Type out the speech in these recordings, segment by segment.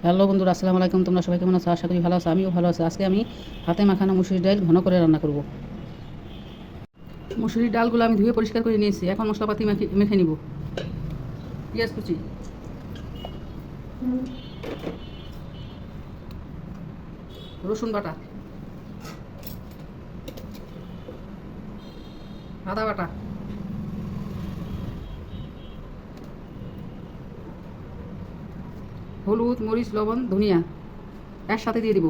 Hello বন্ধুরা, আসসালামু আলাইকুম। তোমরা সবাই কেমন আছো? আশা করি ভালো আছো। আমিও ভালো আছি। আজকে আমি হাতে মাখানো মুসুরির ডাল ঘন করে রান্না করব। মুসুরির ডালগুলো আমি ধুয়ে পরিষ্কার করে নিয়েছি। এখন মশলাপাতি মেখে নিব। পেঁয়াজ কুচি, রসুন বাটা, আদা বাটা, হলুদ, মরিচ, লবণ, ধনিয়া একসাথে দিয়ে দিব।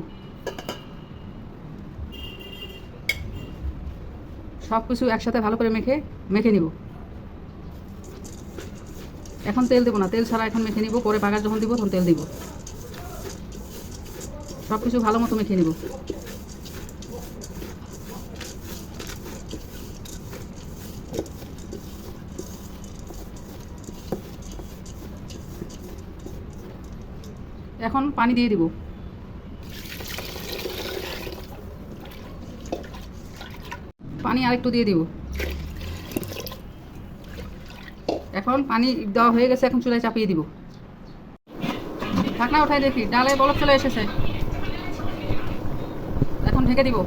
সব কিছু একসাথে ভালো করে মেখে নিব। এখন তেল দেবো না, তেল ছাড়া এখন মেখে নিব। পরে বাগার যখন দিব তখন তেল দিব। সব কিছু ভালো মতো মেখে নিব। এখন পানি দিয়ে দিব। পানি আরেকটু দিয়ে দিব। এখন পানি দেওয়া হয়ে গেছে। এখন চুলায় চাপিয়ে দিব। ঢাকনা উঠাই দেখি, ডালে বলক চলে এসেছে। এখন ঢেকে দিব।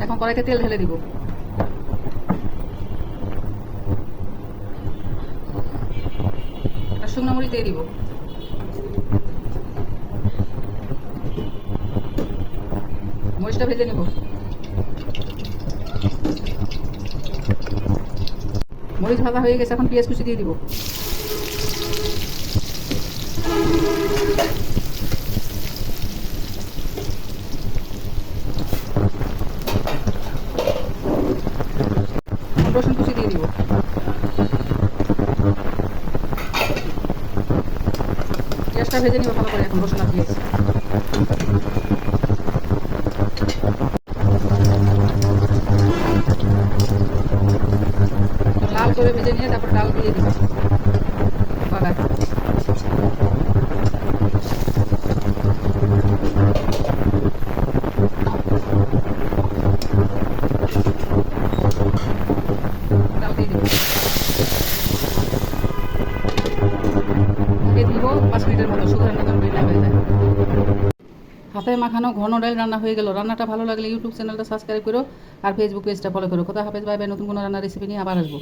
এখন কড়াইতে তেল ঢেলে দিব। শুকনো মরিচ দিয়ে দিব। মরিচটা ভেজে নিব। মরিচ ভাজা হয়ে গেছে। এখন পেঁয়াজ কুচি দিয়ে দিব। রসুন কুচি দিয়ে দিব। পেঁয়াজটা ভেজে নিব ভালো করে। এখন রসুন আর পেঁয়াজ লাল করে ভেজে নিয়ে তারপর ডাল দিয়ে দিব। বাগার ডাল দিয়ে দিব। ঢেকে দিব 5 মিনিটের মতো। শুকনো রান্না হয়ে যায়। হাতে মাখানো ঘন ডাল রান্না হয়ে গেল। রান্নাটা ভালো লাগলে ইউটিউব চ্যানেলটা সাবস্ক্রাইব করো আর ফেসবুক পেজটা ফলো করো। কোথা হাফেজ, বাই বাই। নতুন কোনো রান্নার রেসিপি নিয়ে আবার আসবো।